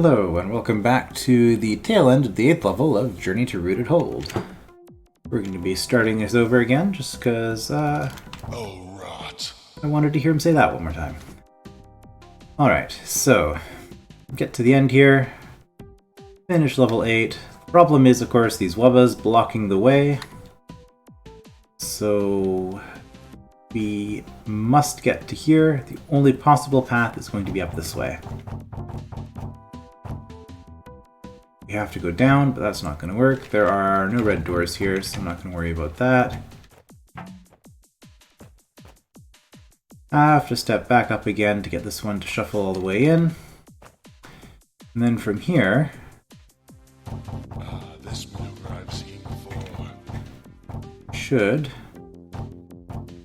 Hello, and welcome back to the tail end of the 8th level of Journey to Rooted Hold. We're going to be starting this over again, just because, Oh, rot. I wanted to hear him say that one more time. Alright, so, get to the end here, finish level 8. The problem is, of course, these wubbas blocking the way. So, we must get to here. The only possible path is going to be up this way. We have to go down, but that's not going to work. There are no red doors here, so I'm not going to worry about that. I have to step back up again to get this one to shuffle all the way in. And then from here... This maneuver I've seen before. should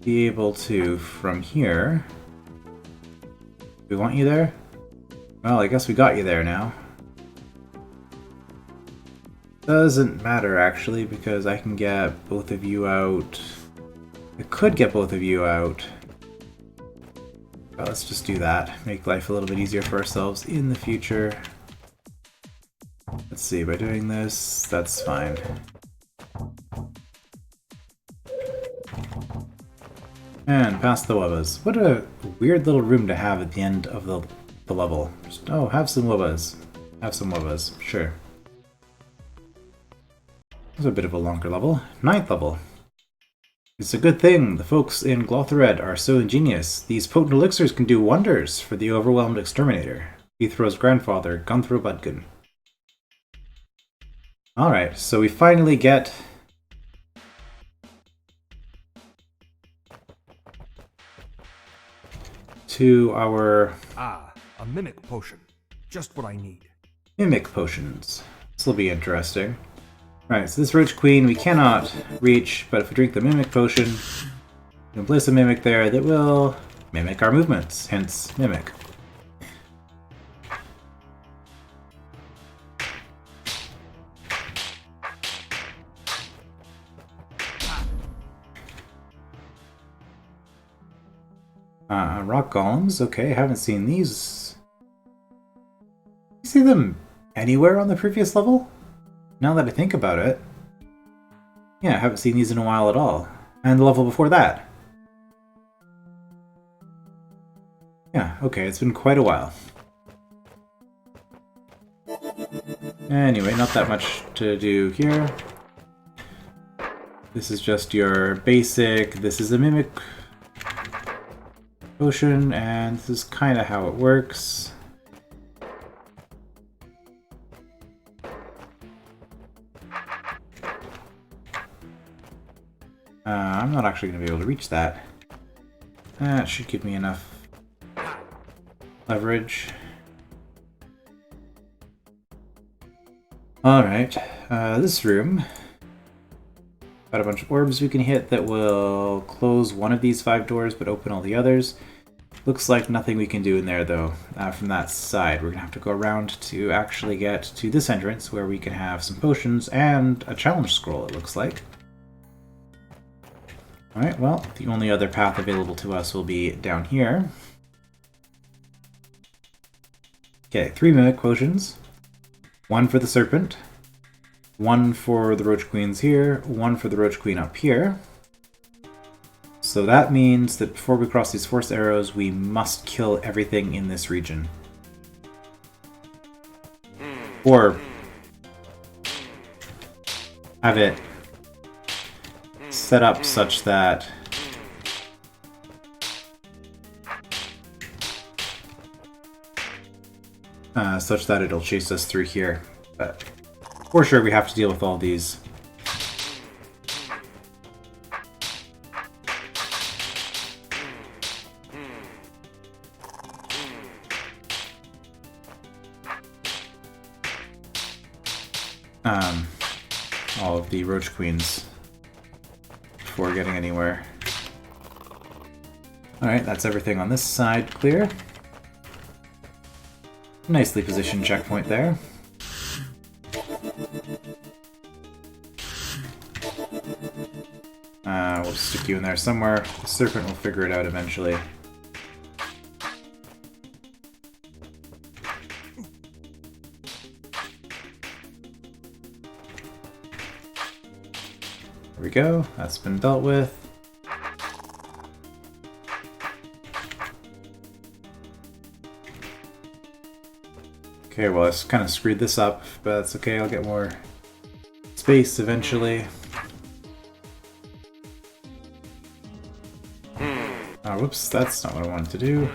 be able to, from here... We want you there? Well, I guess we got you there now. Doesn't matter, actually, because I can get both of you out. I could get both of you out. Well, let's just do that. Make life a little bit easier for ourselves in the future. Let's see, by doing this, that's fine. And past the wubbas. What a weird little room to have at the end of the level. Just, oh, have some wubbas. Have some wubbas, sure. This is a bit of a longer level. 9th level. It's a good thing the folks in Glothared are so ingenious. These potent elixirs can do wonders for the overwhelmed exterminator. Beethro's grandfather, Beethro Budkin. Alright, so we finally get... to our... a mimic potion. Just what I need. mimic potions. This will be interesting. Right, so this Roach Queen we cannot reach, but if we drink the Mimic Potion, we can place a Mimic there that will mimic our movements, hence Mimic. Rock Golems, okay, haven't seen these. You see them anywhere on the previous level? Now that I think about it, yeah, I haven't seen these in a while at all. And the level before that. Yeah, okay, it's been quite a while. Anyway, not that much to do here. This is just your basic, this is a Mimic Potion, and this is kind of how it works. I'm not actually going to be able to reach that. That should give me enough leverage. Alright, this room. Got a bunch of orbs we can hit that will close one of these 5 doors but open all the others. Looks like nothing we can do in there though, from that side. We're going to have to go around to actually get to this entrance where we can have some potions and a challenge scroll, it looks like. Alright, well, the only other path available to us will be down here. Okay, 3 Mimic Potions. 1 for the Serpent. 1 for the Roach Queens here. 1 for the Roach Queen up here. So that means that before we cross these force arrows, we must kill everything in this region. Or have it set up such that it'll chase us through here. But for sure we have to deal with all these. All of the Roach Queens before getting anywhere. Alright, that's everything on this side clear. Nicely positioned checkpoint there. We'll stick you in there somewhere. The Serpent will figure it out eventually. There we go. That's been dealt with. Okay, well, I kind of screwed this up, but that's okay. I'll get more space eventually. Oh, whoops, that's not what I wanted to do.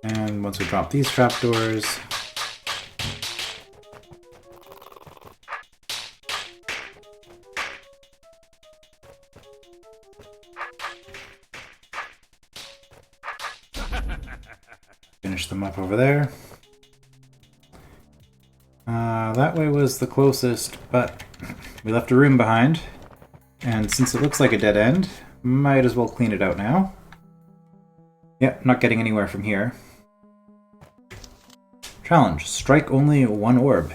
And once we drop these trapdoors, finish them up over there. That way was the closest, but we left a room behind. And since it looks like a dead end, might as well clean it out now. Yep, not getting anywhere from here. Challenge, strike only one orb.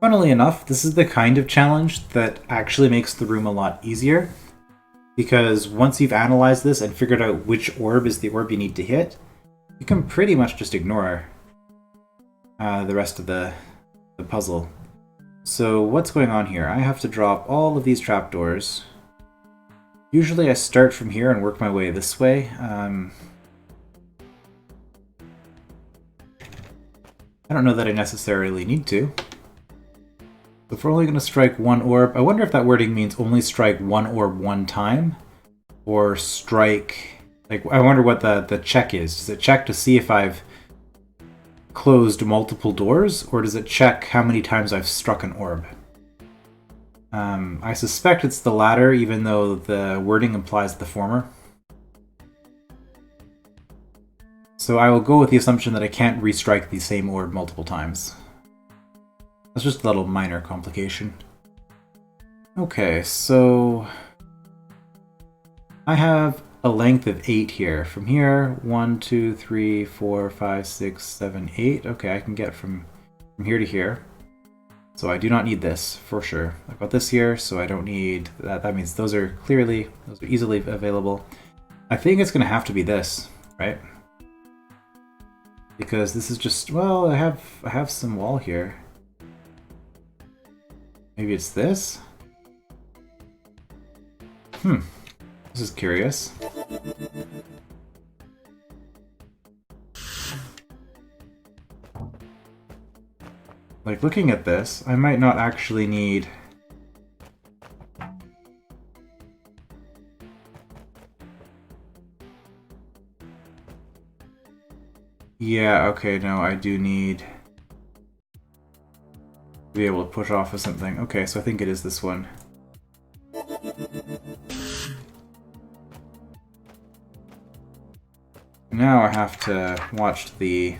Funnily enough, this is the kind of challenge that actually makes the room a lot easier. Because once you've analyzed this and figured out which orb is the orb you need to hit, you can pretty much just ignore the rest of the puzzle. So what's going on here? I have to drop all of these trapdoors. Usually I start from here and work my way this way. I don't know that I necessarily need to. If we're only going to strike one orb, I wonder if that wording means only strike one orb one time, or strike... Like, I wonder what the check is. Does it check to see if I've closed multiple doors, or does it check how many times I've struck an orb? I suspect it's the latter, even though the wording implies the former. So I will go with the assumption that I can't restrike the same orb multiple times. That's just a little minor complication. Okay, so I have a length of 8 here. From here, 1, 2, 3, 4, 5, 6, 7, 8. Okay, I can get from here to here. So I do not need this, for sure. I've got this here, so I don't need that. That means those are easily available. I think it's going to have to be this, right? Because this is just, well, I have some wall here. Maybe it's this? This is curious. Like, looking at this, I might not actually need... Yeah, okay, no, I do need to be able to push off of something. Okay, so I think it is this one. Now I have to watch the...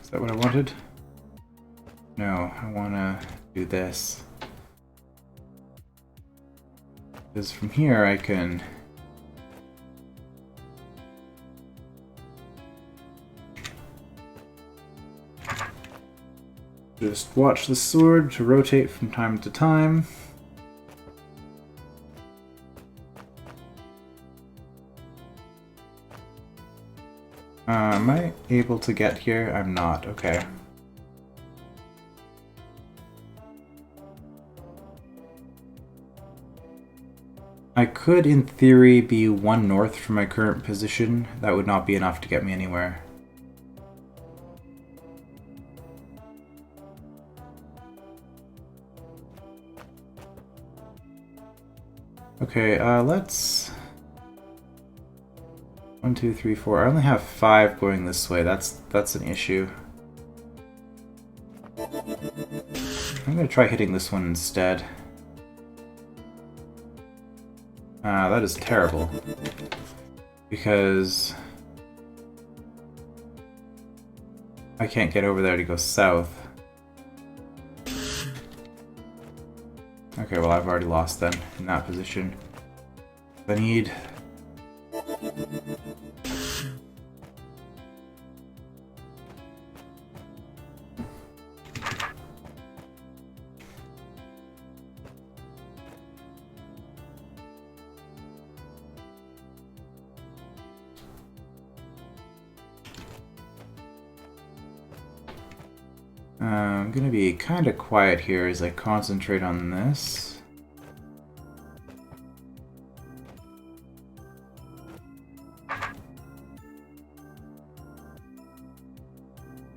Is that what I wanted? No, I want to do this. Because from here I can... just watch the sword to rotate from time to time. Am I able to get here? I'm not. Okay. I could, in theory, be 1 north from my current position. That would not be enough to get me anywhere. Okay, let's... 1, 2, 3, 4. I only have 5 going this way. That's an issue. I'm gonna try hitting this one instead. That is terrible. Because I can't get over there to go south. Okay, well I've already lost then in that position. I need... I'm gonna be kind of quiet here as I concentrate on this.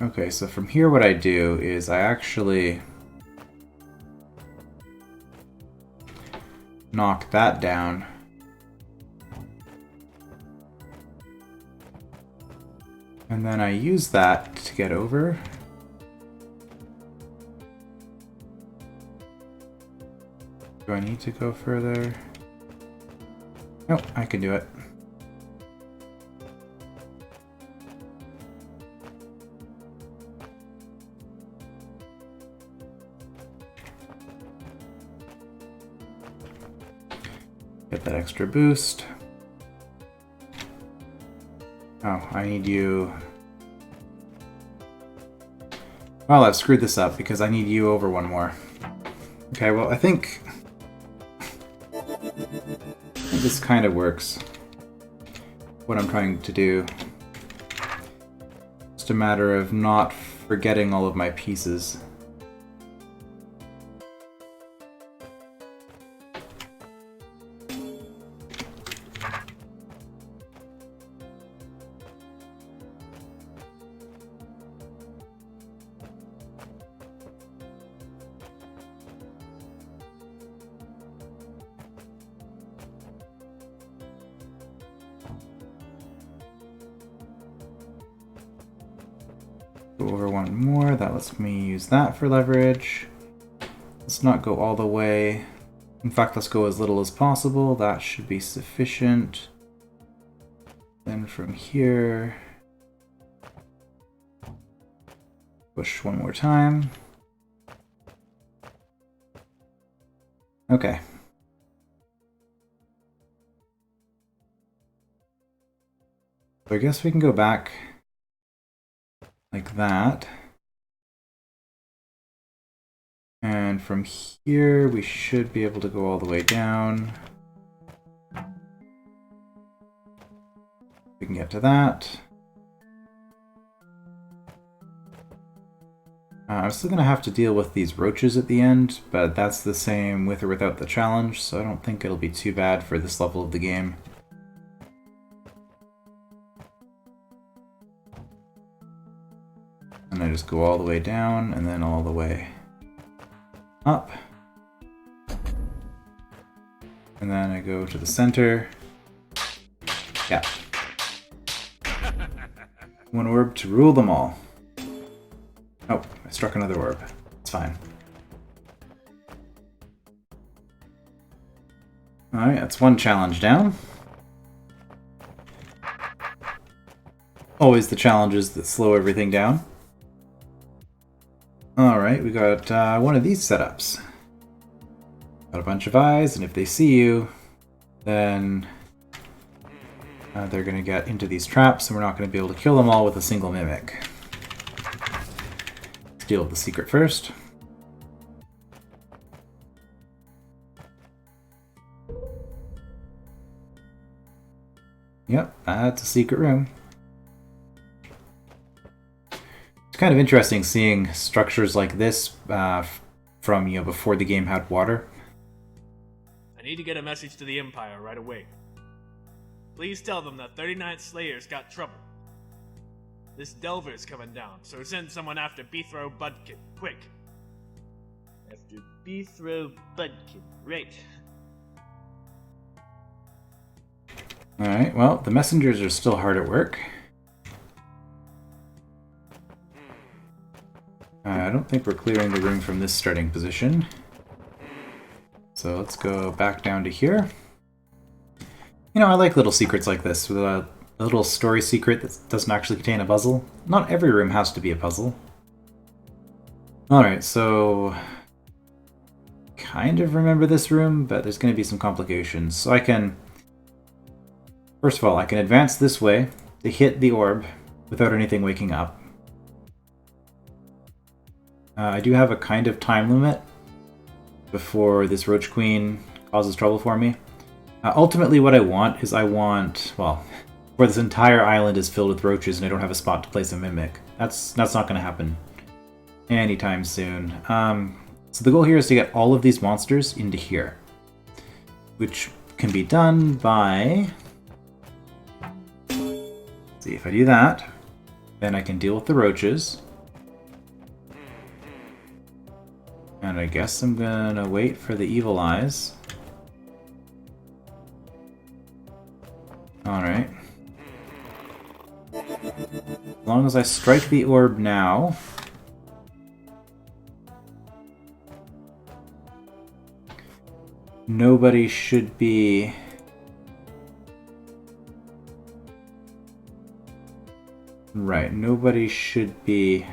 Okay, so from here what I do is I actually knock that down. And then I use that to get over. Do I need to go further? Nope, I can do it. Get that extra boost. Oh, I need you... Well, I've screwed this up because I need you over one more. Okay, well, I think this kind of works. What I'm trying to do. Just a matter of not forgetting all of my pieces. Go over one more, that lets me use that for leverage. Let's not go all the way. In fact, let's go as little as possible. That should be sufficient. Then from here, push one more time. Okay. So I guess we can go back like that. And from here, we should be able to go all the way down. We can get to that. I'm still going to have to deal with these roaches at the end, but that's the same with or without the challenge, so I don't think it'll be too bad for this level of the game. And I just go all the way down, and then all the way up. And then I go to the center. Yeah. One orb to rule them all. Oh, I struck another orb. It's fine. Alright, that's one challenge down. Always the challenges that slow everything down. Alright, we got one of these setups. Got a bunch of eyes, and if they see you, then they're going to get into these traps, and we're not going to be able to kill them all with a single mimic. Let's deal with the secret first. Yep, that's a secret room. Kind of interesting seeing structures like this from, before the game had water. I need to get a message to the Empire right away. Please tell them that 39th Slayer's got trouble. This Delver's coming down, so send someone after Beethro Budkin, quick. After Beethro Budkin, right. Alright, well, the messengers are still hard at work. I don't think we're clearing the room from this starting position. So let's go back down to here. I like little secrets like this, with a little story secret that doesn't actually contain a puzzle. Not every room has to be a puzzle. Alright, so... kind of remember this room, but there's going to be some complications. So I can... First of all, I can advance this way to hit the orb without anything waking up. I do have a kind of time limit before this Roach Queen causes trouble for me. Ultimately what I want is well, where this entire island is filled with roaches and I don't have a spot to place a mimic. That's not going to happen. anytime soon. So the goal here is to get all of these monsters into here, which can be done by... Let's see, if I do that, then I can deal with the roaches. And I guess I'm gonna wait for the evil eyes. Alright. As long as I strike the orb now... Nobody should be... Right, nobody should be...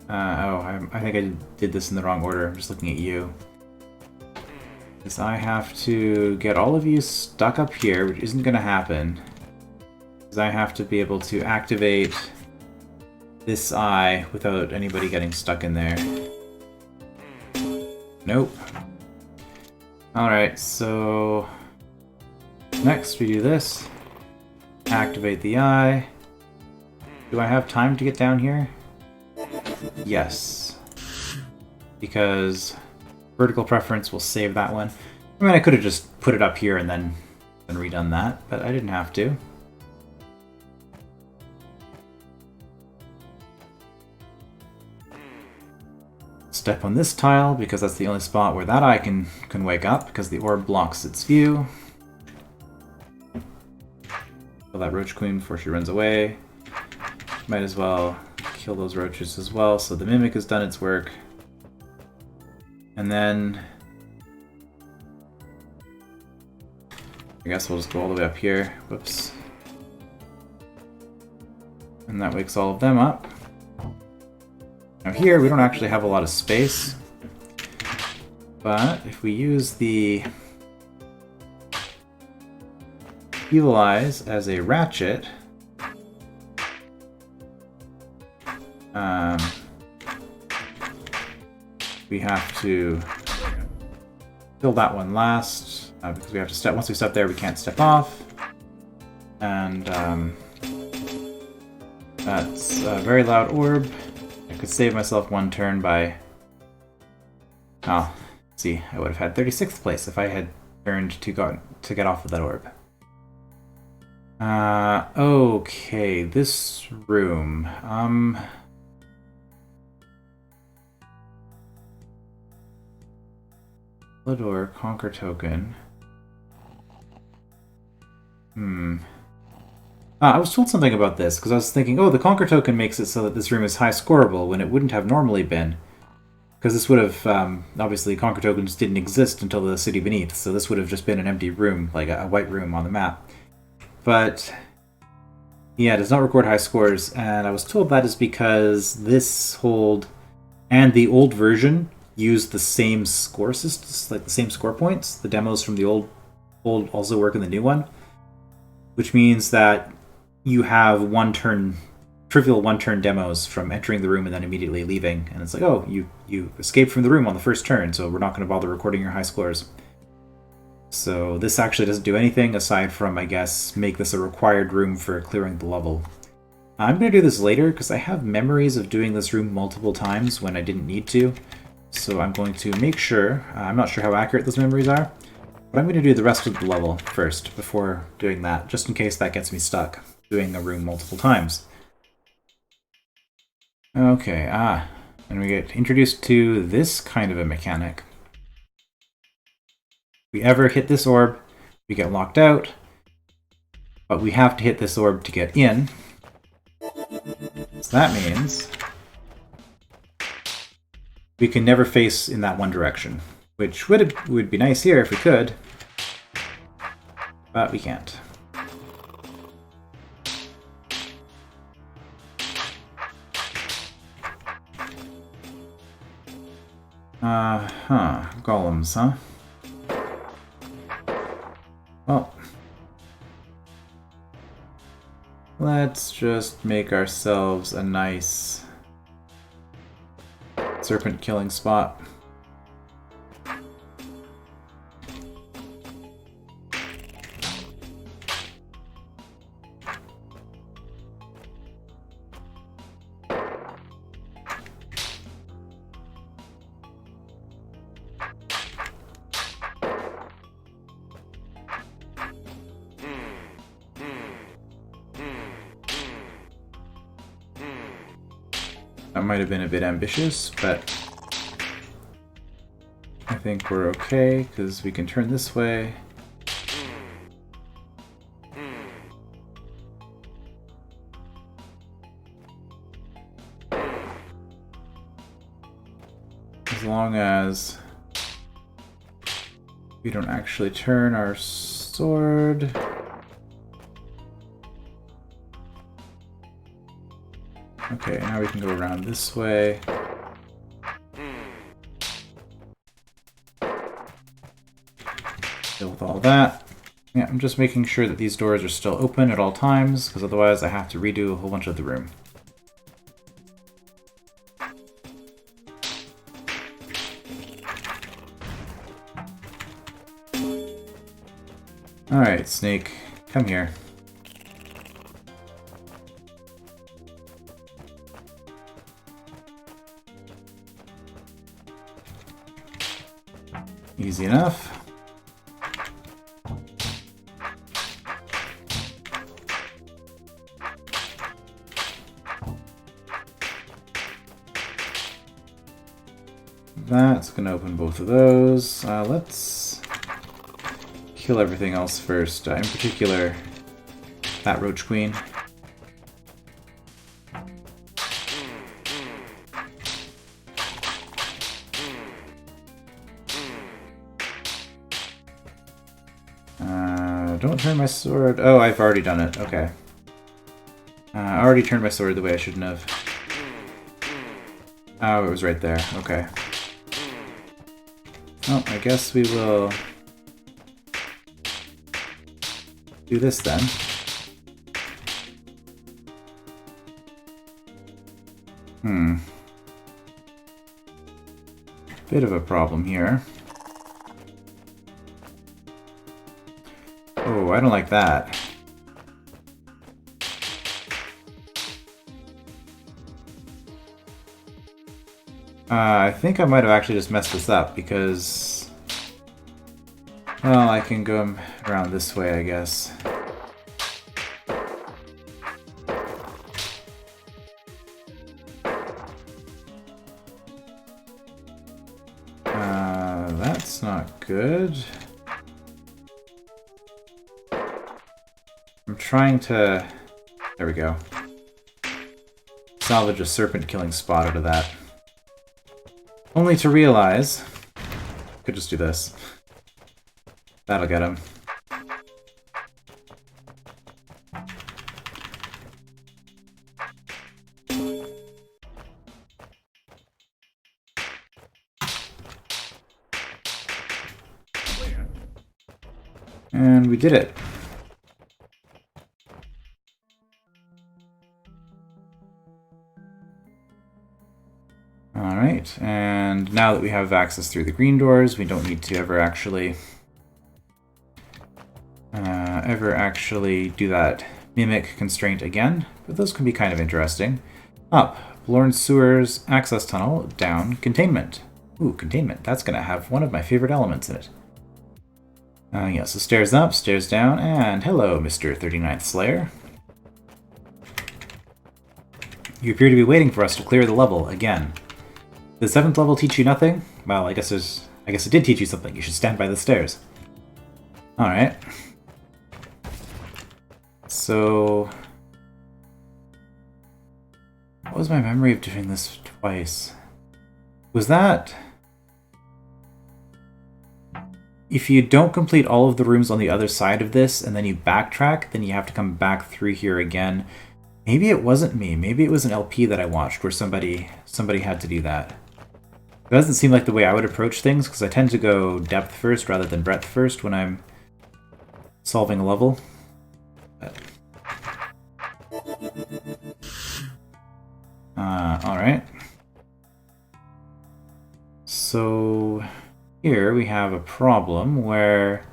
I think I did this in the wrong order. I'm just looking at you. Because I have to get all of you stuck up here, which isn't going to happen. Because I have to be able to activate this eye without anybody getting stuck in there. Nope. Alright, so... Next we do this. Activate the eye. Do I have time to get down here? Yes. Because vertical preference will save that one. I mean, I could have just put it up here and then redone that, but I didn't have to. Step on this tile, because that's the only spot where that eye can wake up, because the orb blocks its view. Kill that roach queen before she runs away. Might as well kill those roaches as well, so the mimic has done its work. And then... I guess we'll just go all the way up here. Whoops. And that wakes all of them up. Now here, we don't actually have a lot of space. But if we use the Evil Eyes as a ratchet... we have to kill that one last, because we have to step. Once we step there, we can't step off, and that's a very loud orb. I could save myself one turn by. Oh, see, I would have had 36th place if I had turned to get off of that orb. Okay, this room. Door, Conquer Token. I was told something about this, because I was thinking, oh, the Conquer Token makes it so that this room is high scoreable, when it wouldn't have normally been. Because this would have, obviously, Conquer Tokens didn't exist until the City Beneath, so this would have just been an empty room, like a white room on the map. But, yeah, it does not record high scores, and I was told that is because this hold and the old version use the same score systems, like the same score points. The demos from the old also work in the new one, which means that you have trivial one-turn demos from entering the room and then immediately leaving, and it's like, oh, you escaped from the room on the first turn, so we're not going to bother recording your high scores. So this actually doesn't do anything aside from, I guess, make this a required room for clearing the level. I'm going to do this later because I have memories of doing this room multiple times when I didn't need to. So I'm going to make sure, I'm not sure how accurate those memories are, but I'm going to do the rest of the level first before doing that, just in case that gets me stuck doing a room multiple times. Okay, and we get introduced to this kind of a mechanic. If we ever hit this orb, we get locked out, but we have to hit this orb to get in. So that means we can never face in that one direction, which would be nice here if we could, but we can't. Golems, huh? Well, let's just make ourselves a nice serpent killing spot. That might have been a bit ambitious, but I think we're okay because we can turn this way. As long as we don't actually turn our sword. Okay, now we can go around this way. Deal with all that. Yeah, I'm just making sure that these doors are still open at all times, because otherwise I have to redo a whole bunch of the room. Alright, Snake, come here. Easy enough. That's going to open both of those. Let's kill everything else first. In particular, that Roach Queen. Don't turn my sword. Oh, I've already done it. Okay. I already turned my sword the way I shouldn't have. Oh, it was right there. Okay. Well, I guess we will do this then. Bit of a problem here. Oh, I don't like that. I think I might have actually just messed this up because... Well, I can go around this way, I guess. That's not good. I'm trying to... There we go. Salvage a serpent killing spot out of that. Only to realize... Could just do this. That'll get him. And we did it. Alright, and now that we have access through the green doors, we don't need to ever actually do that mimic constraint again, but those can be kind of interesting. Up, Lorne's Sewers access tunnel, down, containment. Ooh, containment, that's going to have one of my favorite elements in it. Yeah, so stairs up, stairs down, and hello, Mr. 39th Slayer. You appear to be waiting for us to clear the level again. Did the 7th level teach you nothing? Well, I guess it did teach you something. You should stand by the stairs. Alright. So... What was my memory of doing this twice? Was that... If you don't complete all of the rooms on the other side of this, and then you backtrack, then you have to come back through here again. Maybe it wasn't me. Maybe it was an LP that I watched where somebody had to do that. It doesn't seem like the way I would approach things, because I tend to go depth first rather than breadth first when I'm solving a level. Alright. So here we have a problem where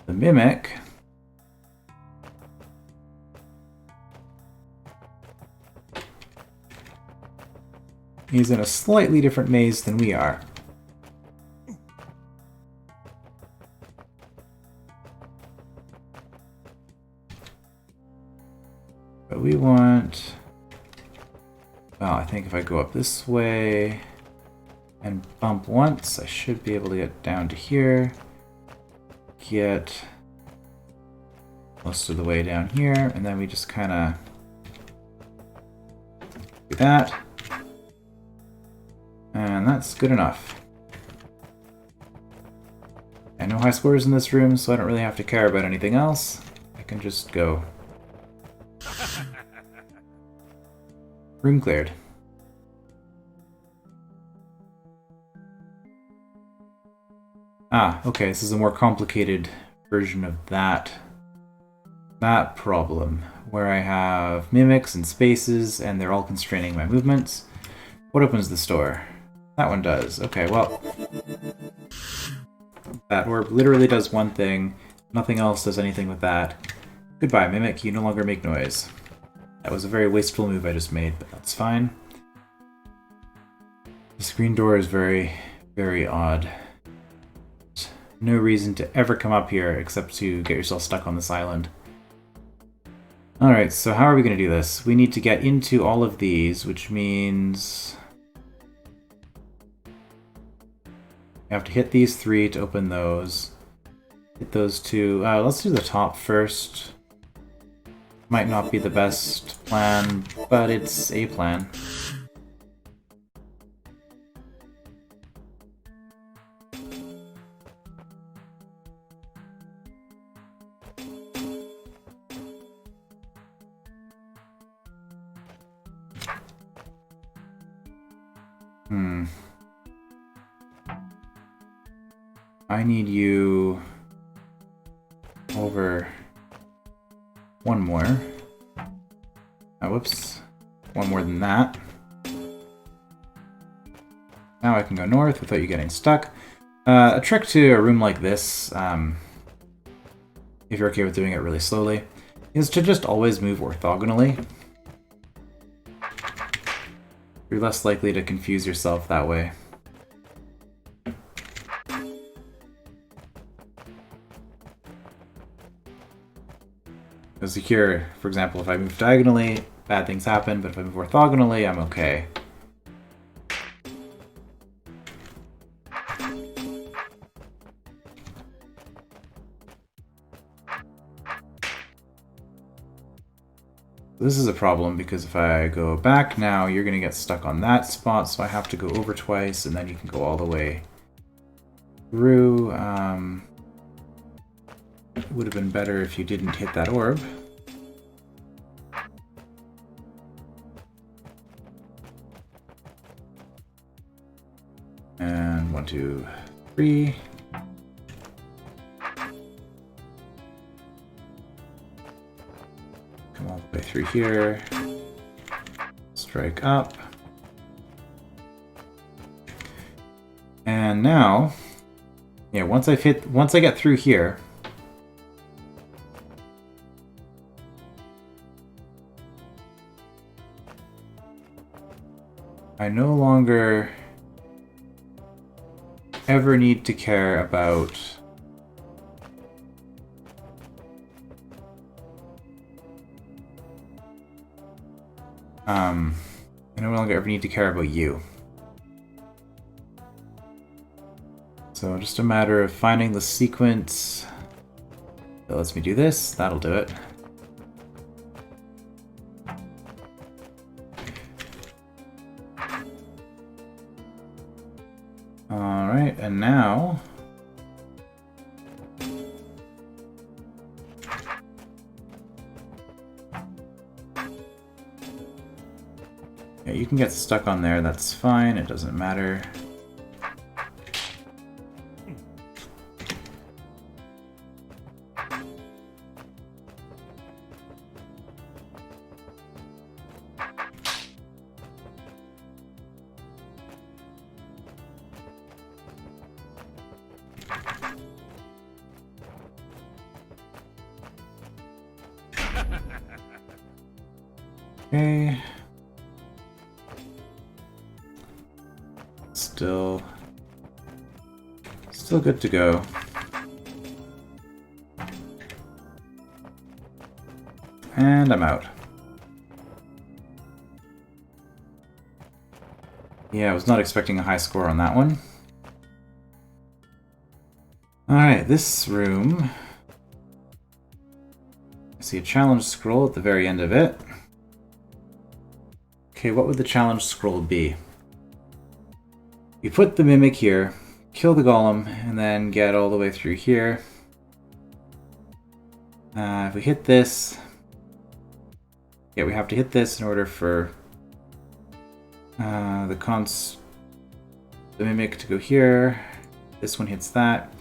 the Mimic is in a slightly different maze than we are. But we want Well, I think if I go up this way and bump once, I should be able to get down to here. Get most of the way down here, and then we just kind of do that. And that's good enough. And no high scores in this room, so I don't really have to care about anything else. I can just go. Room cleared. Ah, okay, this is a more complicated version of that problem, where I have mimics and spaces, and they're all constraining my movements. What opens the store? That one does. Okay, well, that orb literally does one thing. Nothing else does anything with that. Goodbye, mimic. You no longer make noise. That was a very wasteful move I just made, but that's fine. The screen door is very, very odd. No reason to ever come up here except to get yourself stuck on this island. Alright, so how are we going to do this? We need to get into all of these, which means you have to hit these 3 to open those. Hit those 2. Let's do the top first. Might not be the best plan, but it's a plan. I need you over one more. Whoops. One more than that. Now I can go north without you getting stuck. A trick to a room like this, if you're okay with doing it really slowly, is to just always move orthogonally. You're less likely to confuse yourself that way. Because here, for example, if I move diagonally, bad things happen, but if I move orthogonally, I'm okay. This is a problem because if I go back now, you're going to get stuck on that spot, so I have to go over twice, and then you can go all the way through. It would have been better if you didn't hit that orb. And 1, 2, 3. Come all the way through here. Strike up. And now, yeah, once I get through here, I no longer ever need to care about I no longer ever need to care about you. So just a matter of finding the sequence that lets me do this. That'll do it. Alright, and now yeah, you can get stuck on there, that's fine, it doesn't matter. Okay. Still good to go. And I'm out. Yeah, I was not expecting a high score on that one. Alright, this room. I see a challenge scroll at the very end of it. Okay, what would the challenge scroll be? You put the Mimic here, kill the Golem, and then get all the way through here. If we hit this... Yeah, we have to hit this in order for the Mimic to go here. This one hits that.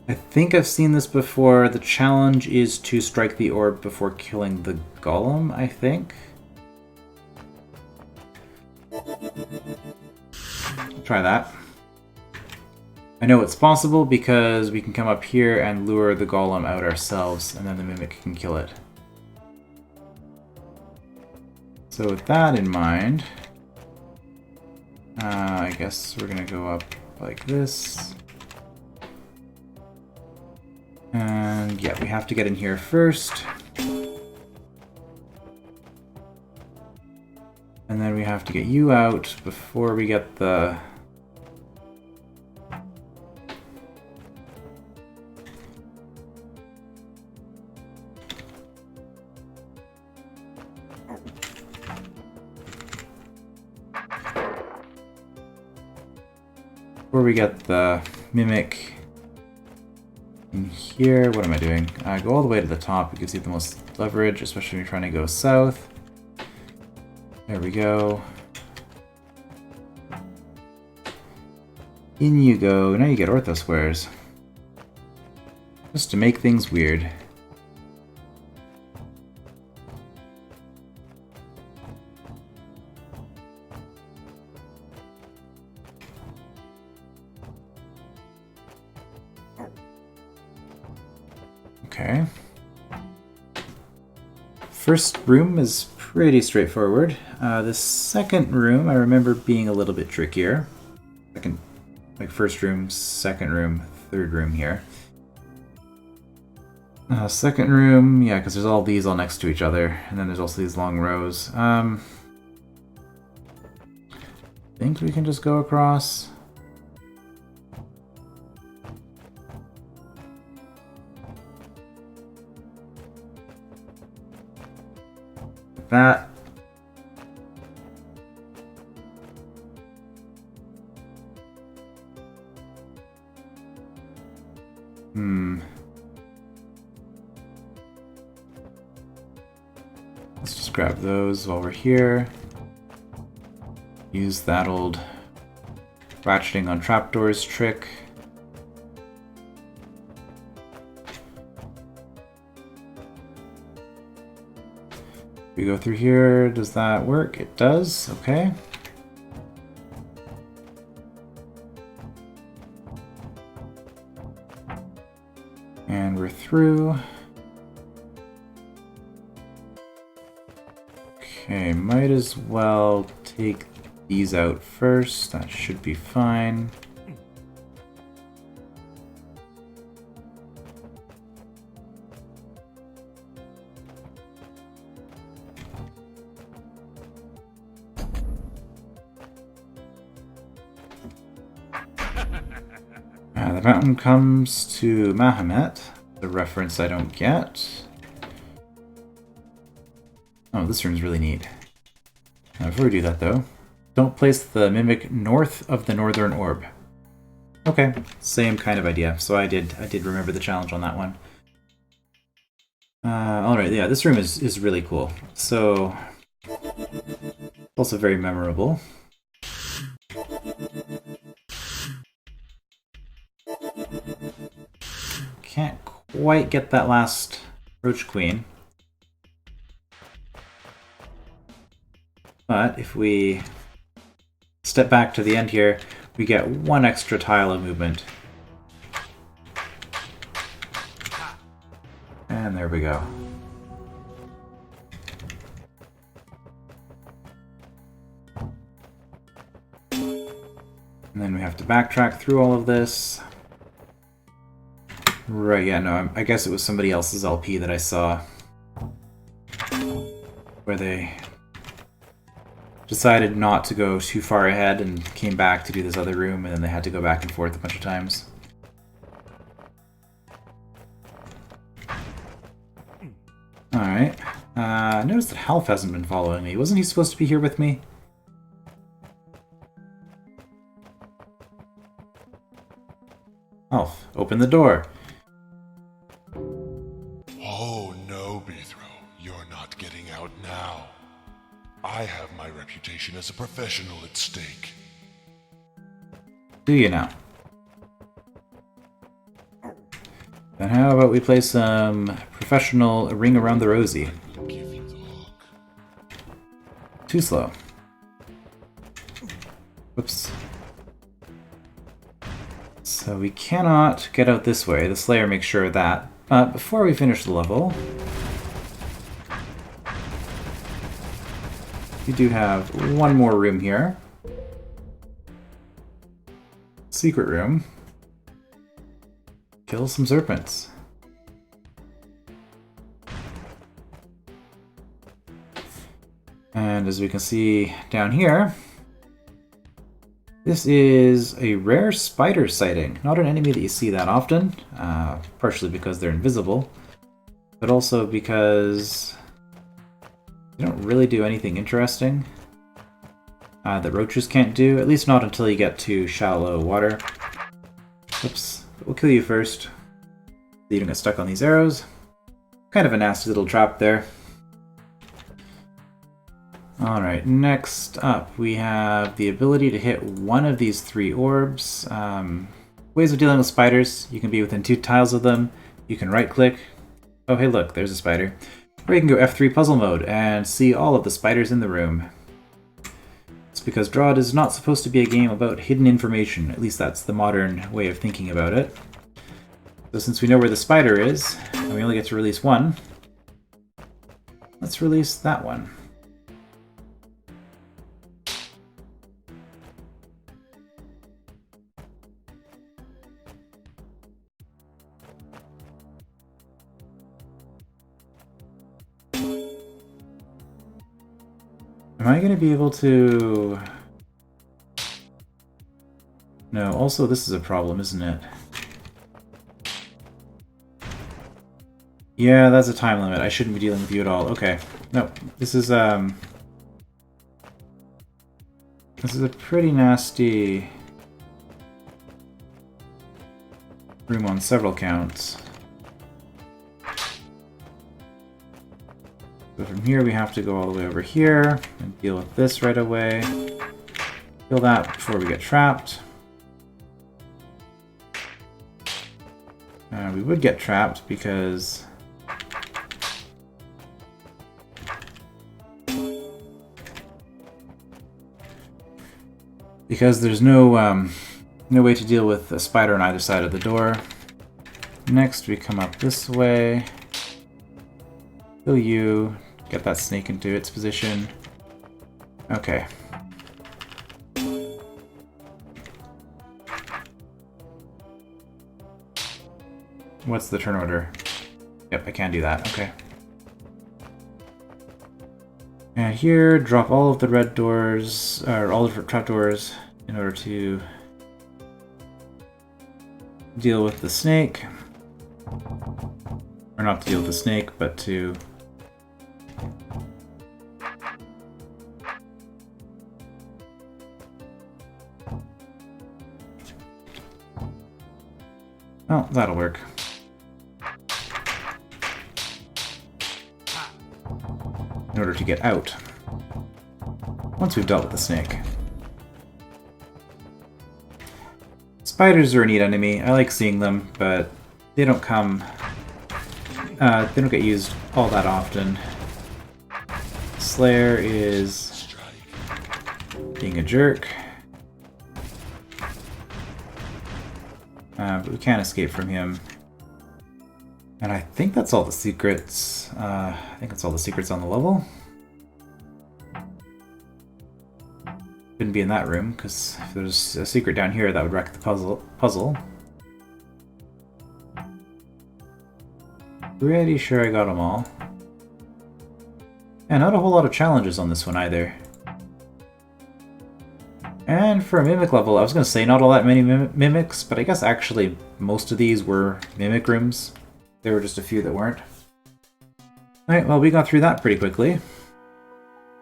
I think I've seen this before. The challenge is to strike the orb before killing the Golem, I think. Try that. I know it's possible because we can come up here and lure the Golem out ourselves, and then the Mimic can kill it. So with that in mind, I guess we're gonna go up like this. And yeah, we have to get in here first. And then we have to get you out before we get the... Before we get the Mimic in here. What am I doing? Go all the way to the top. It gives you the most leverage, especially when you're trying to go south. There we go. In you go. Now you get ortho squares. Just to make things weird. Okay. First room is pretty straightforward. The second room I remember being a little bit trickier. First room, second room, third room here. Second room, yeah, because there's all these all next to each other, and then there's also these long rows. Think we can just go across. That. Let's just grab those while we're here. Use that old ratcheting on trapdoors trick. We go through here, does that work? It does, okay. And we're through. Okay, might as well take these out first. That should be fine. The mountain comes to Mahomet, the reference I don't get. Oh, this room's really neat. Before we do that though, don't place the Mimic north of the northern orb. Okay, same kind of idea. So I did remember the challenge on that one. Alright, yeah, this room is really cool. So, also very memorable. Can't quite get that last Roach Queen. But if we step back to the end here, we get one extra tile of movement. And there we go. And then we have to backtrack through all of this. Right, yeah, no, I guess it was somebody else's LP that I saw. Where they decided not to go too far ahead and came back to do this other room, and then they had to go back and forth a bunch of times. Alright. Notice that Half hasn't been following me. Wasn't he supposed to be here with me? Half, open the door. Oh no, Beethro. You're not getting out now. I have my reputation as a professional at stake. Do you now? Then how about we play some professional Ring Around the Rosie? Give you the hook. Too slow. Whoops. So we cannot get out this way. The Slayer makes sure of that. But before we finish the level, we do have one more room here. Secret room. Kill some serpents. And as we can see down here, this is a rare spider sighting. Not an enemy that you see that often, partially because they're invisible, but also because they don't really do anything interesting that roaches can't do, at least not until you get to shallow water. Oops, we'll kill you first, so you don't get stuck on these arrows. Kind of a nasty little trap there. Alright, next up we have the ability to hit one of these 3 orbs. Ways of dealing with spiders: you can be within 2 tiles of them, you can right click, oh hey look, there's a spider, or you can go F3 puzzle mode and see all of the spiders in the room. It's because DROD is not supposed to be a game about hidden information, at least that's the modern way of thinking about it. So since we know where the spider is, and we only get to release one, let's release that one. Am I going to be able to... No, also this is a problem, isn't it? Yeah, that's a time limit. I shouldn't be dealing with you at all. Okay. No, this is a pretty nasty room on several counts. So from here we have to go all the way over here and deal with this right away. Kill that before we get trapped. We would get trapped because there's no no way to deal with a spider on either side of the door. Next we come up this way. Kill you, get that snake into its position. Okay. What's the turn order? Yep, I can do that, okay. And here, drop all of the red doors, or all the trapdoors, in order to deal with the snake. Or not to deal with the snake, but to... Oh, that'll work. In order to get out. Once we've dealt with the snake. Spiders are a neat enemy. I like seeing them, but they don't come... they don't get used all that often. Slayer is being a jerk. But we can't escape from him. And I think that's all the secrets. I think that's all the secrets on the level. Couldn't be in that room, because if there's a secret down here, that would wreck the puzzle. Pretty sure I got them all. And not a whole lot of challenges on this one either. And for a mimic level, I was going to say not all that many mimics, but I guess actually most of these were mimic rooms. There were just a few that weren't. Alright, well, we got through that pretty quickly.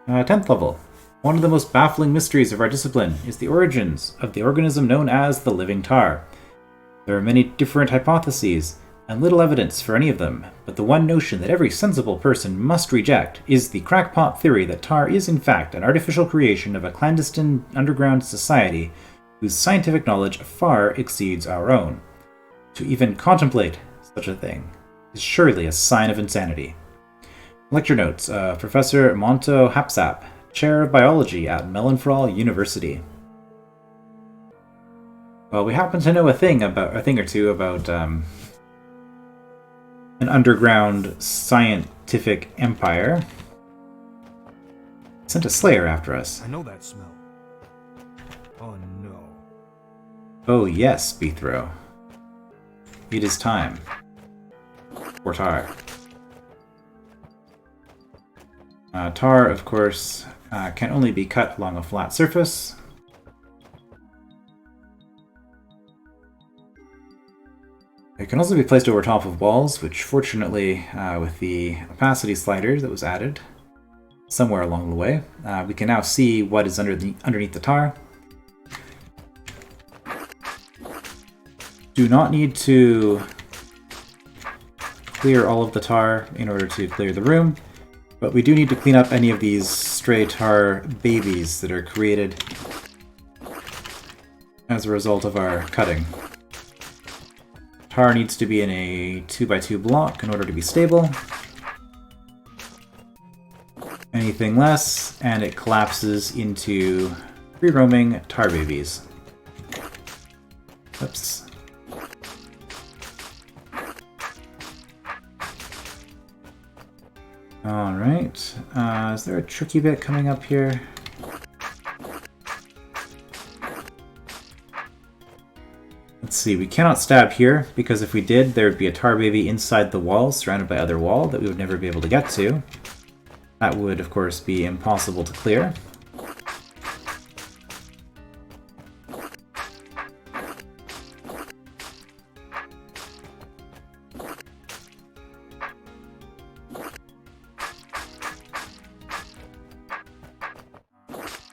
10th level. One of the most baffling mysteries of our discipline is the origins of the organism known as the living tar. There are many different hypotheses, and little evidence for any of them, but the one notion that every sensible person must reject is the crackpot theory that tar is in fact an artificial creation of a clandestine underground society whose scientific knowledge far exceeds our own. To even contemplate such a thing is surely a sign of insanity. Lecture notes, Professor Monto Hapsap, Chair of Biology at Melonfrawl University. Well, we happen to know a thing or two about an underground scientific empire. Sent a slayer after us. I know that smell. Oh no. Oh yes, Beethro. It is time for tar. Tar, of course, can only be cut along a flat surface. It can also be placed over top of walls, which fortunately, with the opacity slider that was added somewhere along the way, we can now see what is underneath the tar. Do not need to clear all of the tar in order to clear the room, but we do need to clean up any of these stray tar babies that are created as a result of our cutting. Tar needs to be in a 2x2 block in order to be stable. Anything less, and it collapses into free-roaming tar babies. Oops. Alright, is there a tricky bit coming up here? Let's see, we cannot stab here, because if we did, there would be a tar baby inside the wall, surrounded by other wall, that we would never be able to get to. That would, of course, be impossible to clear.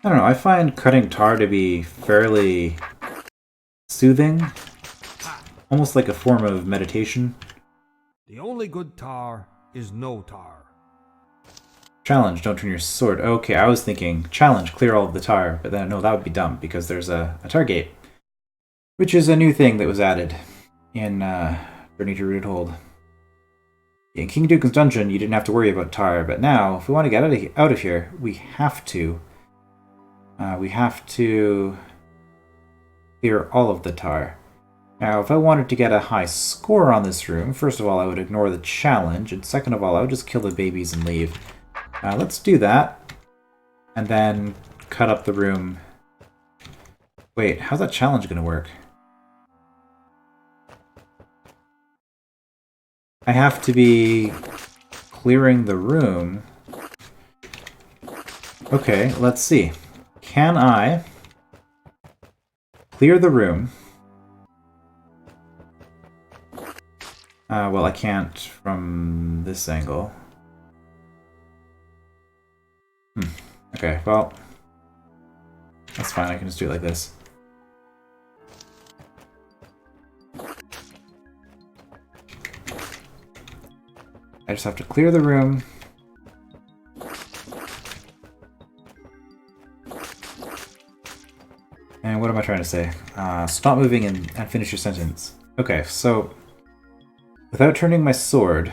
I don't know, I find cutting tar to be fairly soothing, almost like a form of meditation. The only good tar is no tar. Challenge, don't turn your sword. Okay, I was thinking, challenge, clear all of the tar, but then no, that would be dumb, because there's a tar gate, which is a new thing that was added in Journey to Rooted Hold. In King Duke's dungeon, you didn't have to worry about tar, but now, if we want to get out of here, we have to clear all of the tar. Now, if I wanted to get a high score on this room, first of all, I would ignore the challenge, and second of all, I would just kill the babies and leave. Let's do that, and then cut up the room. Wait, how's that challenge gonna work? I have to be clearing the room. Okay, let's see. Can I clear the room? Well, I can't from this angle. Okay, well, that's fine. I can just do it like this. I just have to clear the room. And what am I trying to say? Stop moving and finish your sentence. Okay, so without turning my sword...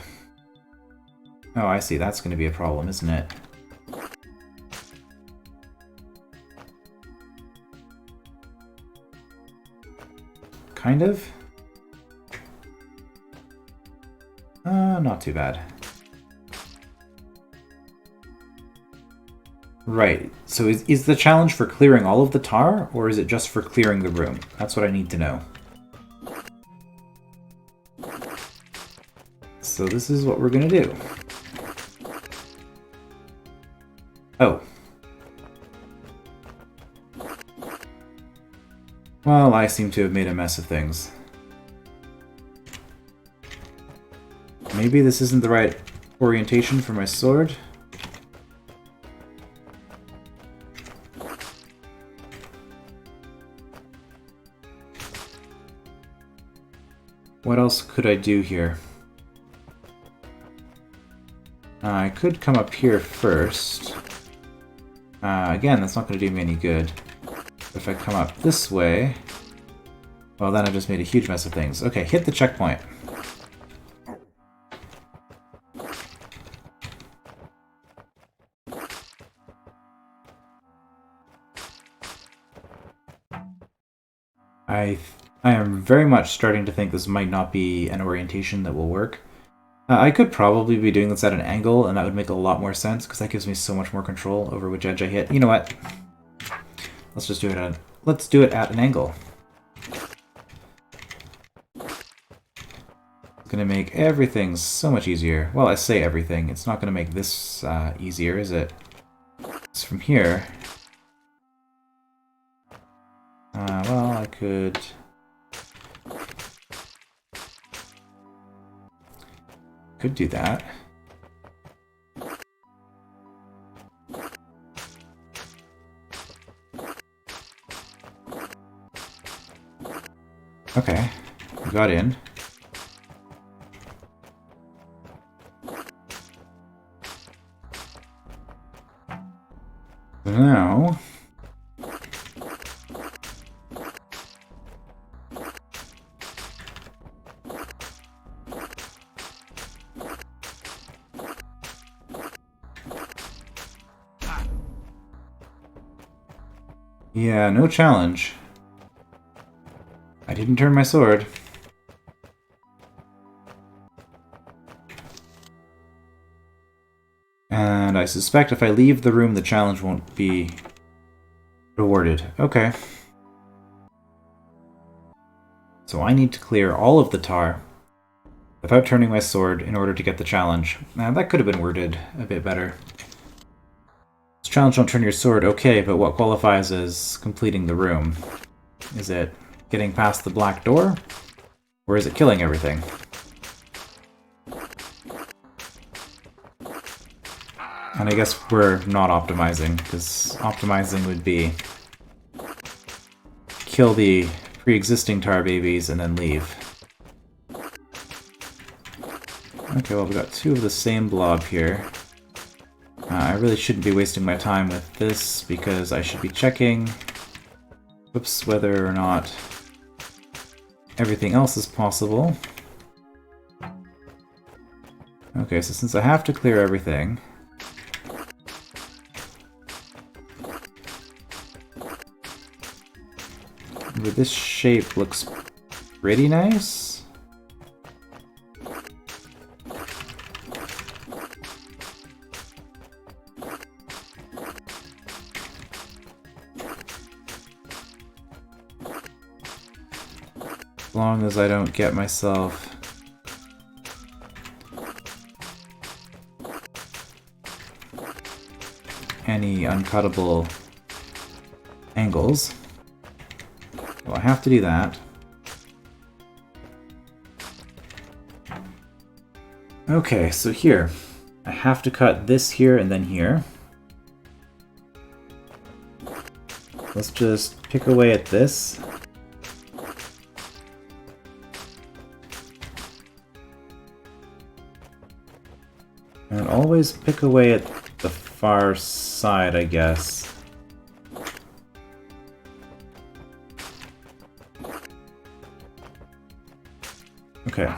Oh, I see. That's going to be a problem, isn't it? Kind of? Not too bad. Right, so is the challenge for clearing all of the tar, or is it just for clearing the room? That's what I need to know. So this is what we're gonna do. Oh. Well, I seem to have made a mess of things. Maybe this isn't the right orientation for my sword. What else could I do here? I could come up here first. Again, that's not going to do me any good. But if I come up this way... Well, then I just made a huge mess of things. Okay, hit the checkpoint. I am very much starting to think this might not be an orientation that will work. I could probably be doing this at an angle, and that would make a lot more sense, because that gives me so much more control over which edge I hit. You know what? Let's just do it at... Let's do it at an angle. It's going to make everything so much easier. Well, I say everything. It's not going to make this easier, is it? It's from here. Well, I could... Could do that. Okay, we got in. Now... Yeah, no challenge. I didn't turn my sword. And I suspect if I leave the room, the challenge won't be rewarded. Okay. So I need to clear all of the tar without turning my sword in order to get the challenge. Now, that could have been worded a bit better. This challenge, don't turn your sword, okay, but what qualifies as completing the room? Is it getting past the black door? Or is it killing everything? And I guess we're not optimizing, because optimizing would be kill the pre-existing tar babies and then leave. Okay, well, we got two of the same blob here. I really shouldn't be wasting my time with this, because I should be checking whether or not everything else is possible. Okay, so since I have to clear everything... But this shape looks pretty nice. As long as I don't get myself any uncuttable angles. Well, I have to do that. Okay, so here. I have to cut this here and then here. Let's just pick away at this. And always pick away at the far side, I guess. Okay.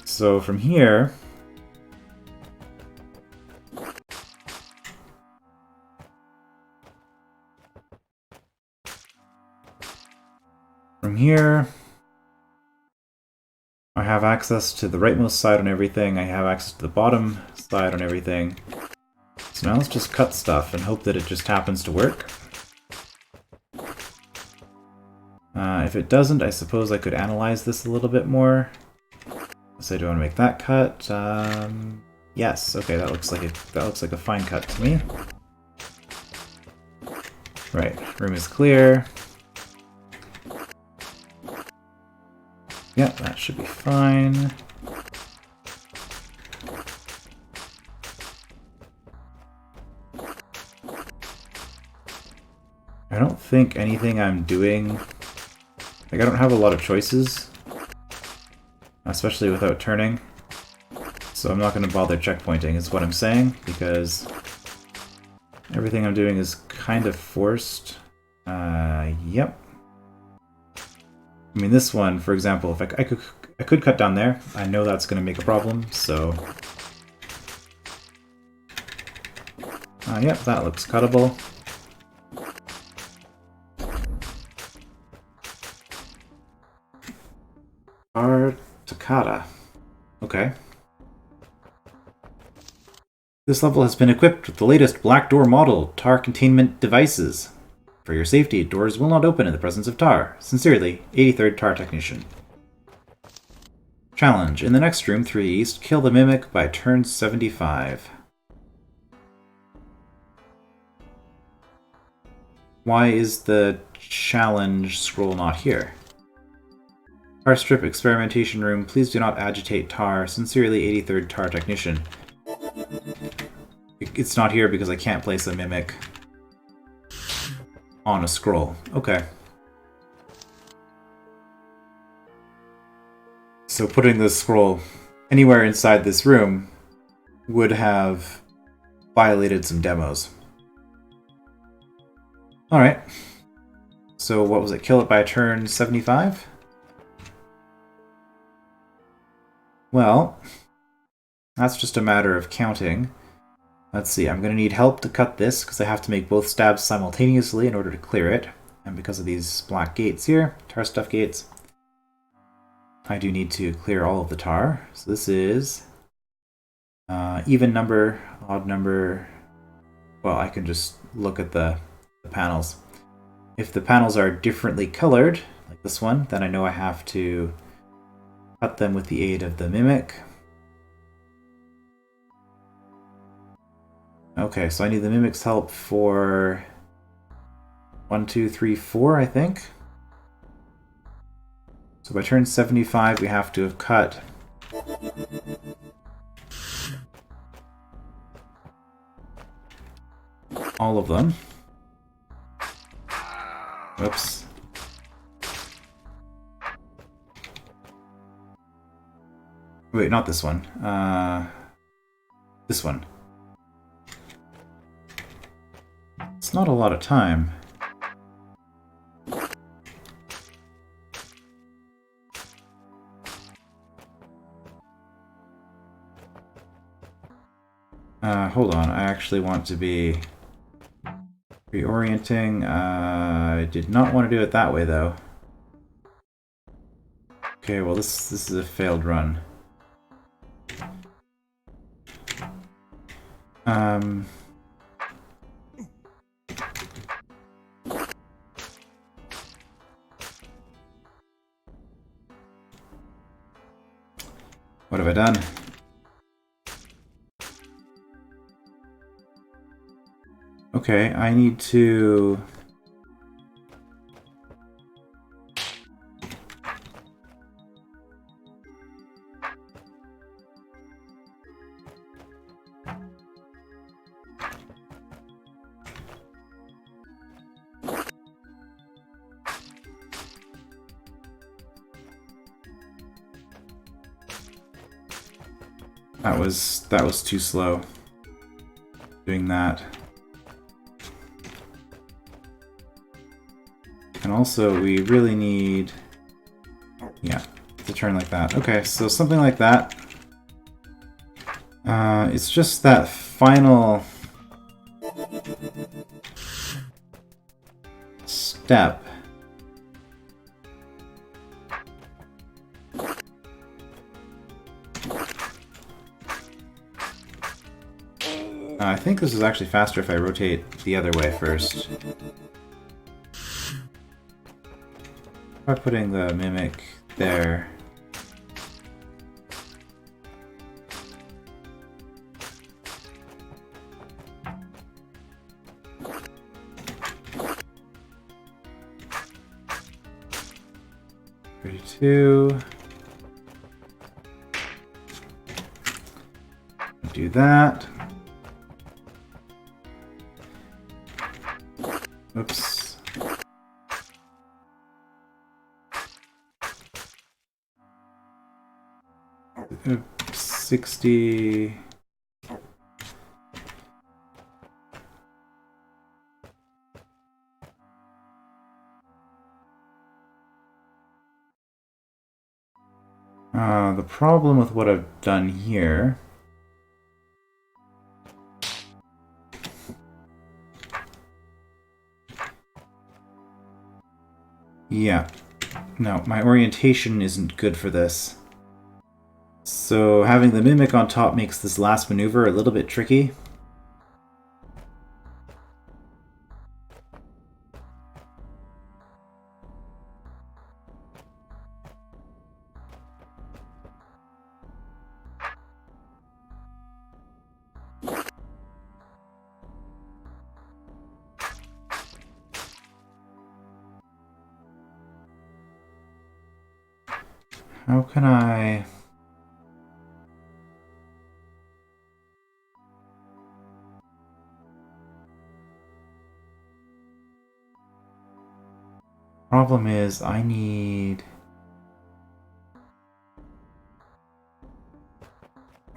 So from here... From here... I have access to the rightmost side on everything, I have access to the bottom side on everything. So now let's just cut stuff and hope that it just happens to work. If it doesn't, I suppose I could analyze this a little bit more. So do I want to make that cut? Yes, okay, that looks like a fine cut to me. Right, room is clear. Yep, that should be fine. I don't think anything I'm doing... Like, I don't have a lot of choices. Especially without turning. So I'm not going to bother checkpointing, is what I'm saying, because everything I'm doing is kind of forced. Yep. I mean, this one, for example, if I could cut down there. I know that's going to make a problem, so... yep, that looks cuttable. Takata. Okay. This level has been equipped with the latest Black Door model tar containment devices. For your safety, doors will not open in the presence of tar. Sincerely, 83rd Tar Technician. Challenge. In the next room, 3 East, kill the Mimic by turn 75. Why is the challenge scroll not here? Tar Strip Experimentation Room, please do not agitate tar. Sincerely, 83rd Tar Technician. It's not here because I can't place a Mimic on a scroll. Okay. So putting the scroll anywhere inside this room would have violated some demos. Alright. So what was it? Kill it by turn 75? Well, that's just a matter of counting. Let's see, I'm going to need help to cut this, because I have to make both stabs simultaneously in order to clear it. And because of these black gates here, tar stuff gates, I do need to clear all of the tar. So this is even number, odd number. Well, I can just look at the panels. If the panels are differently colored, like this one, then I know I have to cut them with the aid of the Mimic. Okay, so I need the Mimic's help for 1, 2, 3, 4, I think. So by turn 75, we have to have cut all of them. Whoops. Wait, not this one. This one. It's not a lot of time. Hold on, I actually want to be reorienting. I did not want to do it that way, though. Okay, well this is a failed run. What have I done? Okay, I need to... That was too slow. Doing that. And also, we really need... Yeah, to turn like that. Okay, so something like that. It's just that final step. I think this is actually faster if I rotate the other way first. By putting the Mimic there. $32. Do that. Oops. Oops, 60. The problem with what I've done here... Yeah. No, my orientation isn't good for this. So having the Mimic on top makes this last maneuver a little bit tricky. How can I... Problem is, I need...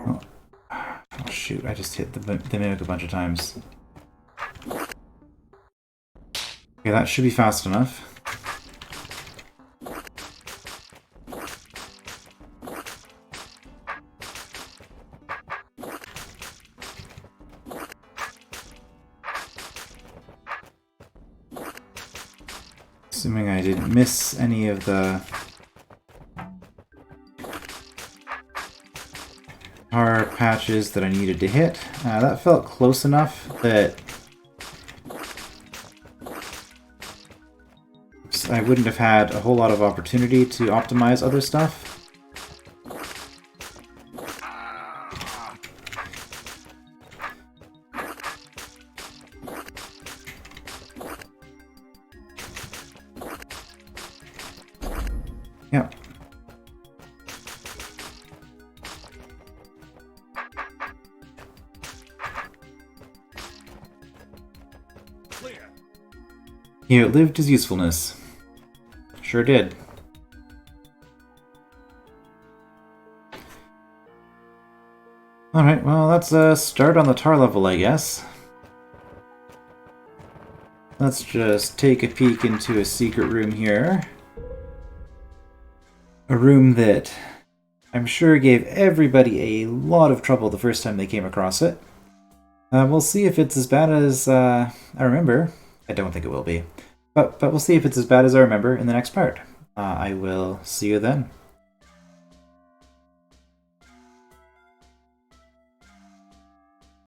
Oh, shoot, I just hit the Mimic a bunch of times. Okay, that should be fast enough. Assuming I didn't miss any of the power patches that I needed to hit. That felt close enough that I wouldn't have had a whole lot of opportunity to optimize other stuff. Yep. Clear. He outlived his usefulness. Sure did. Alright, well, let's start on the tar level, I guess. Let's just take a peek into a secret room here. A room that I'm sure gave everybody a lot of trouble the first time they came across it. We'll see if it's as bad as I remember. I don't think it will be. But we'll see if it's as bad as I remember in the next part. I will see you then.